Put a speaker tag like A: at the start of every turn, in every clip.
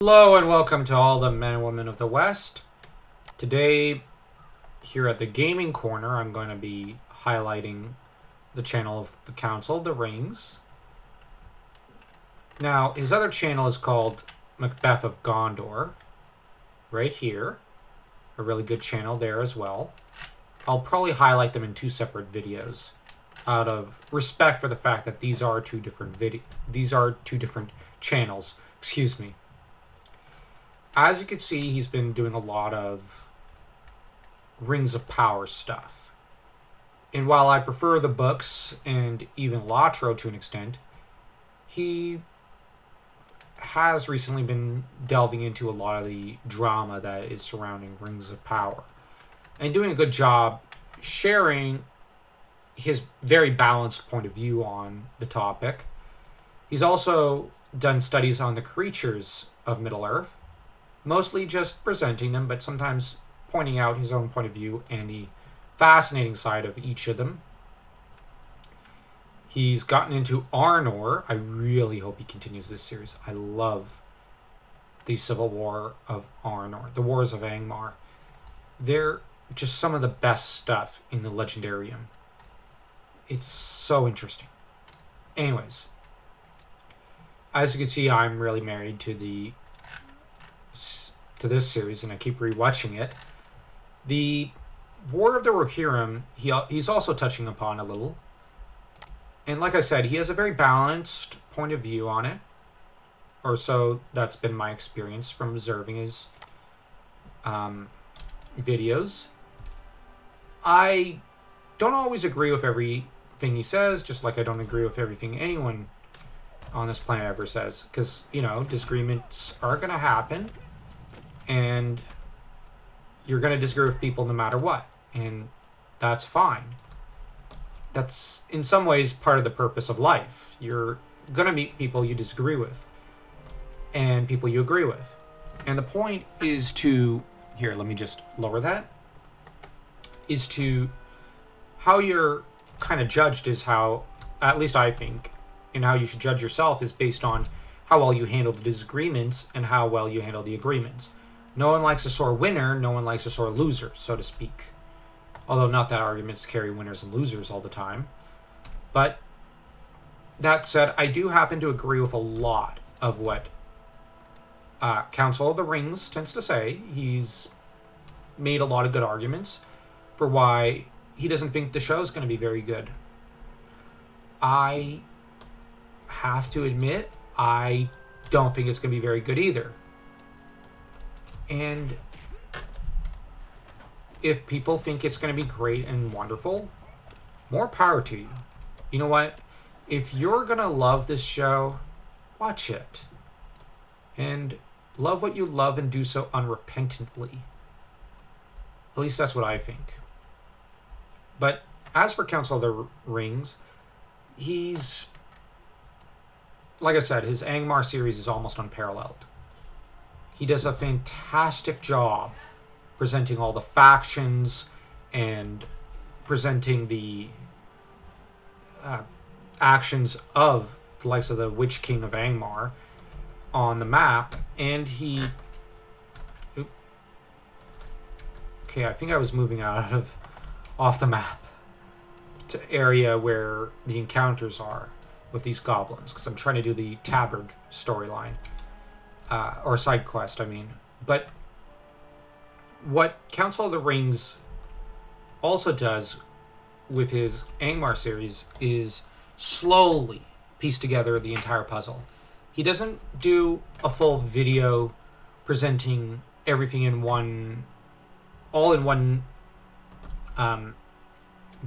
A: Hello and welcome to all the men and women of the West. Today, here at the Gaming Corner, I'm going to be highlighting the channel of the Council of the Rings. Now, his other channel is called Macbeth of Gondor, right here. A really good channel there as well. I'll probably highlight them in two separate videos, out of respect for the fact that these are two different channels. Excuse me. As you can see, he's been doing a lot of Rings of Power stuff. And while I prefer the books and even Lotro to an extent, he has recently been delving into a lot of the drama that is surrounding Rings of Power and doing a good job sharing his very balanced point of view on the topic. He's also done studies on the creatures of Middle-earth, mostly just presenting them, but sometimes pointing out his own point of view and the fascinating side of each of them. He's gotten into Arnor. I really hope he continues this series. I love the Civil War of Arnor, the Wars of Angmar. They're just some of the best stuff in the Legendarium. It's so interesting. Anyways, as you can see, I'm really married to this series, and I keep rewatching it. The War of the Rohirrim, he's also touching upon a little. And like I said, he has a very balanced point of view on it. Or so that's been my experience from observing his videos. I don't always agree with everything he says, just like I don't agree with everything anyone on this planet ever says. Because, disagreements are going to happen. And you're going to disagree with people no matter what. And that's fine. That's, in some ways, part of the purpose of life. You're going to meet people you disagree with. And people you agree with. And the point is to... Here, let me just lower that. Is to... How you're kind of judged is how... At least I think. And how you should judge yourself is based on how well you handle the disagreements and how well you handle the agreements. No one likes a sore winner, no one likes a sore loser, so to speak. Although not that arguments carry winners and losers all the time. But that said, I do happen to agree with a lot of what Council of the Rings tends to say. He's made a lot of good arguments for why he doesn't think the show is going to be very good. I have to admit, I don't think it's going to be very good either. And if people think it's going to be great and wonderful, more power to you. You know what? If you're going to love this show, watch it. And love what you love and do so unrepentantly. At least that's what I think. But as for Council of the Rings, he's... Like I said, his Angmar series is almost unparalleled. He does a fantastic job presenting all the factions and presenting the actions of the likes of the Witch King of Angmar on the map. And he... Okay, I think I was moving off the map to area where the encounters are with these goblins, because I'm trying to do the Tabard storyline. Or side quest, I mean. But what Council of the Rings also does with his Angmar series is slowly piece together the entire puzzle. He doesn't do a full video presenting everything all in one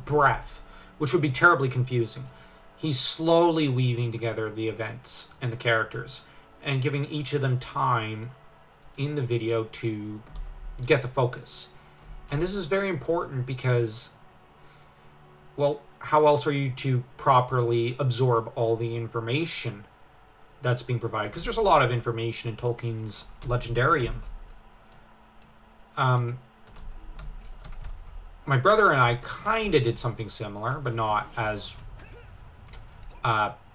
A: breath, which would be terribly confusing. He's slowly weaving together the events and the characters, and giving each of them time in the video to get the focus. And this is very important because, well, how else are you to properly absorb all the information that's being provided? Because there's a lot of information in Tolkien's Legendarium. My brother and I kind of did something similar, but not as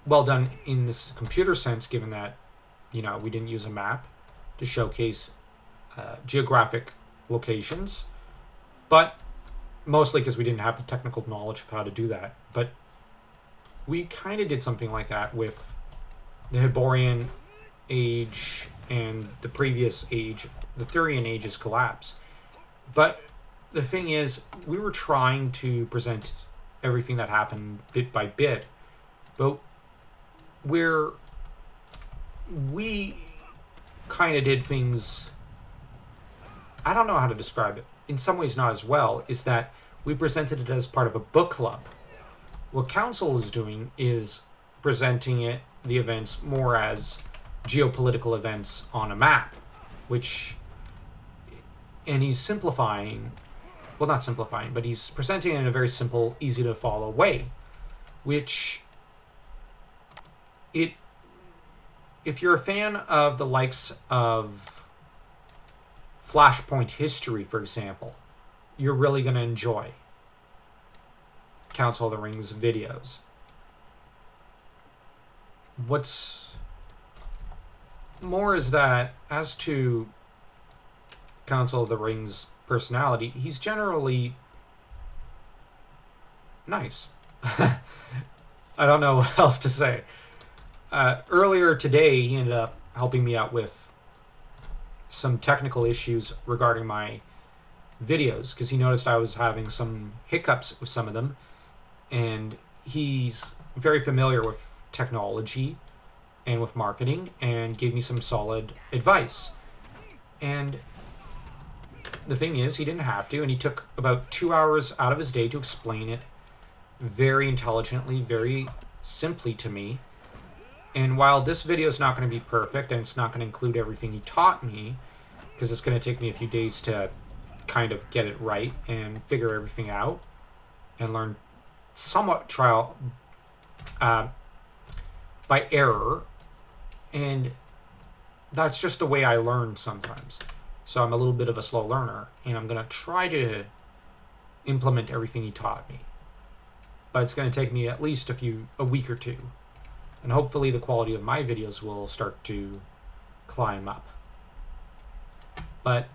A: well done in this computer sense, given that we didn't use a map. to showcase geographic locations, but mostly because we didn't have the technical knowledge of how to do that. But we kind of did something like that with the Hyborian Age and the previous age, the Thurian Age's collapse. But the thing is, we were trying to present everything that happened bit by bit, but we kind of did things, I don't know how to describe it, in some ways not as well, is that we presented it as part of a book club. What Council is doing is presenting the events more as geopolitical events on a map, and he's simplifying, well, not simplifying, but he's presenting it in a very simple, easy to follow way, which if you're a fan of the likes of Flashpoint History, for example, you're really going to enjoy Council of the Rings videos. What's more is that, as to Council of the Rings personality, he's generally nice. I don't know what else to say. Earlier today, he ended up helping me out with some technical issues regarding my videos, because he noticed I was having some hiccups with some of them, and he's very familiar with technology and with marketing, and gave me some solid advice. And the thing is, he didn't have to, and he took about 2 hours out of his day to explain it very intelligently, very simply to me. And while this video is not going to be perfect, and it's not going to include everything he taught me, because it's going to take me a few days to kind of get it right and figure everything out and learn somewhat trial by error, and that's just the way I learn sometimes. So I'm a little bit of a slow learner, and I'm going to try to implement everything he taught me, but it's going to take me at least a week or two, and hopefully the quality of my videos will start to climb up. But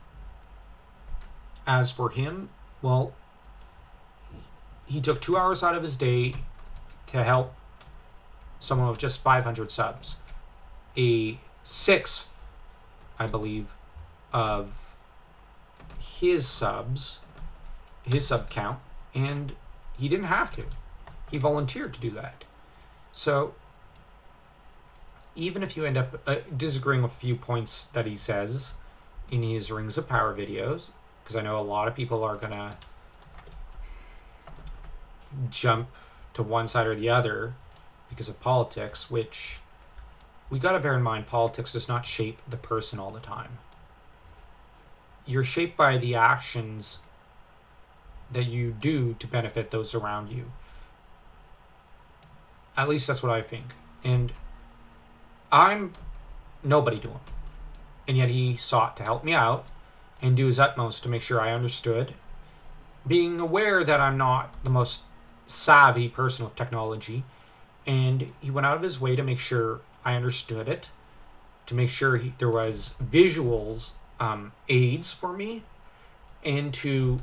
A: as for him, well, he took 2 hours out of his day to help someone with just 500 subs, a sixth, I believe, of his sub count, and he didn't have to. He volunteered to do that. So even if you end up disagreeing with a few points that he says in his Rings of Power videos, because I know a lot of people are going to jump to one side or the other because of politics, which we got to bear in mind, politics does not shape the person all the time. You're shaped by the actions that you do to benefit those around you. At least that's what I think. And I'm nobody to him. And yet he sought to help me out and do his utmost to make sure I understood, being aware that I'm not the most savvy person with technology. And he went out of his way to make sure I understood it, to make sure there was visuals, aids for me, and to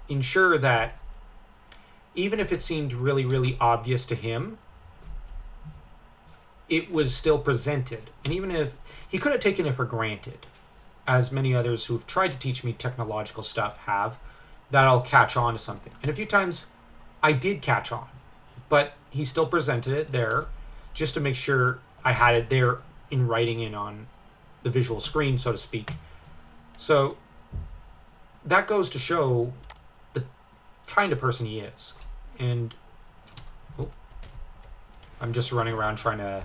A: ensure that even if it seemed really, really obvious to him, it was still presented. And even if he could have taken it for granted, as many others who've tried to teach me technological stuff have, that I'll catch on to something. And a few times I did catch on, but he still presented it there just to make sure I had it there in writing and on the visual screen, so to speak. So that goes to show the kind of person he is. And I'm just running around trying to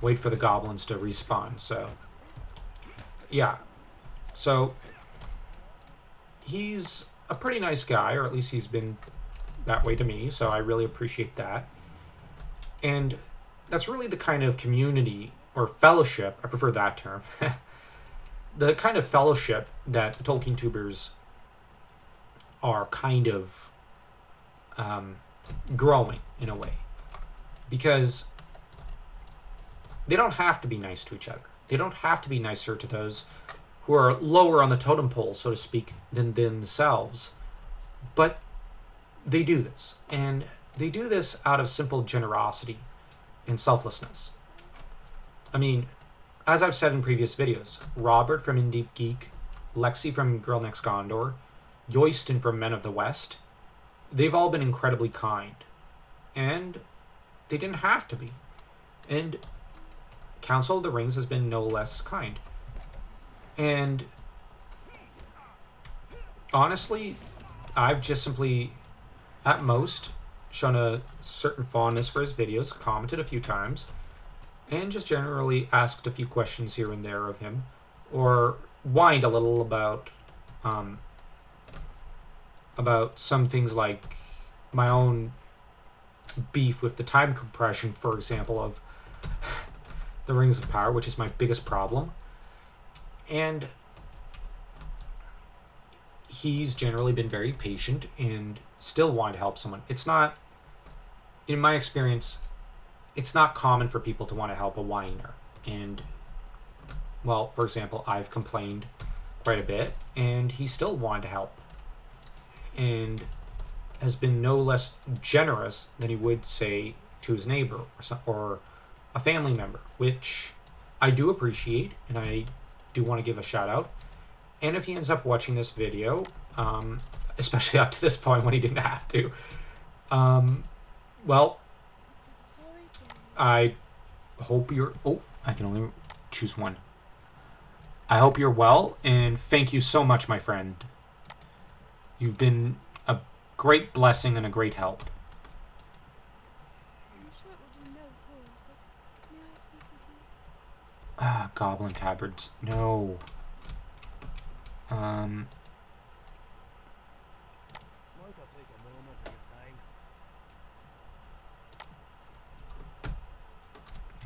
A: wait for the goblins to respawn. So yeah, so he's a pretty nice guy, or at least he's been that way to me, so I really appreciate that. And that's really the kind of community or fellowship, I prefer that term, the kind of fellowship that the Tolkien tubers are kind of growing in a way, because they don't have to be nice to each other. They don't have to be nicer to those who are lower on the totem pole, so to speak, than themselves. But they do this. And they do this out of simple generosity and selflessness. I mean, as I've said in previous videos, Robert from In Deep Geek, Lexi from Girl Next Gondor, Yoyston from Men of the West, they've all been incredibly kind. And they didn't have to be. And Council of the Rings has been no less kind. And honestly, I've just simply, at most, shown a certain fondness for his videos, commented a few times, and just generally asked a few questions here and there of him, or whined a little about some things like my own beef with the time compression, for example, of the Rings of Power, which is my biggest problem. And he's generally been very patient and still wanted to help someone. It's not, in my experience, it's not common for people to want to help a whiner. And, well, for example, I've complained quite a bit, and he still wanted to help. And has been no less generous than he would, say, to his neighbor or a family member, which I do appreciate, and I do want to give a shout out. And if he ends up watching this video, especially up to this point when he didn't have to, well, I hope you're... Oh, I can only choose one. I hope you're well, and thank you so much, my friend. You've been a great blessing and a great help. Ah, Goblin Tabards. No.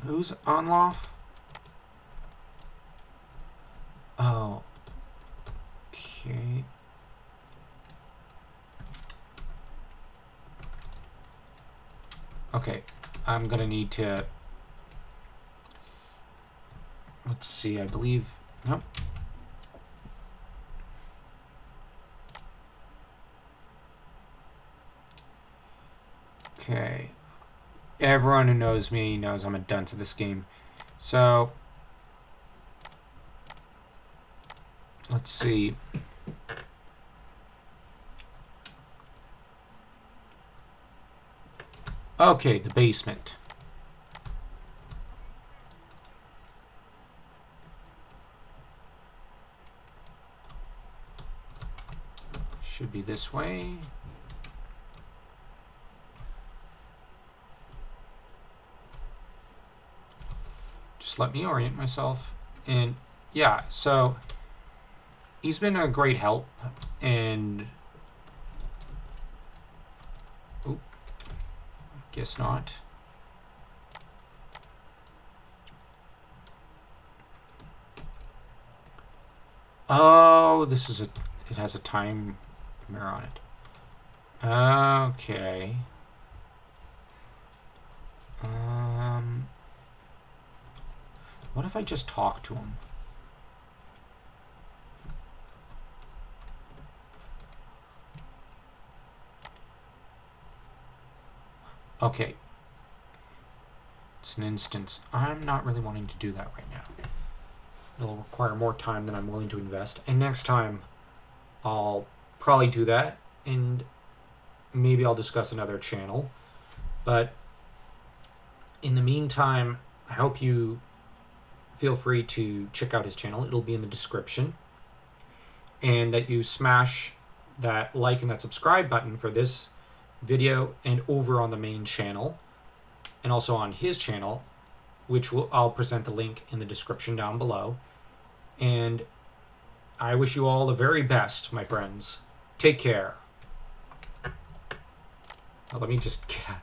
A: Who's Onloff? Oh. Okay. Okay. I'm gonna need to... Let's see, I believe... Nope. Okay. Everyone who knows me knows I'm a dunce at this game. So... Let's see. Okay, the basement. Should be this way. Just let me orient myself. And yeah, so he's been a great help, and oh, guess not. Oh, this is a... It has a time mirror on it. Okay. What if I just talk to him? Okay. It's an instance. I'm not really wanting to do that right now. It'll require more time than I'm willing to invest. And next time, I'll probably do that. And maybe I'll discuss another channel. But in the meantime, I hope you feel free to check out his channel. It'll be in the description. And that you smash that like and that subscribe button for this video and over on the main channel. And also on his channel, which I'll present the link in the description down below. And I wish you all the very best, my friends. Take care. Well, let me just get out.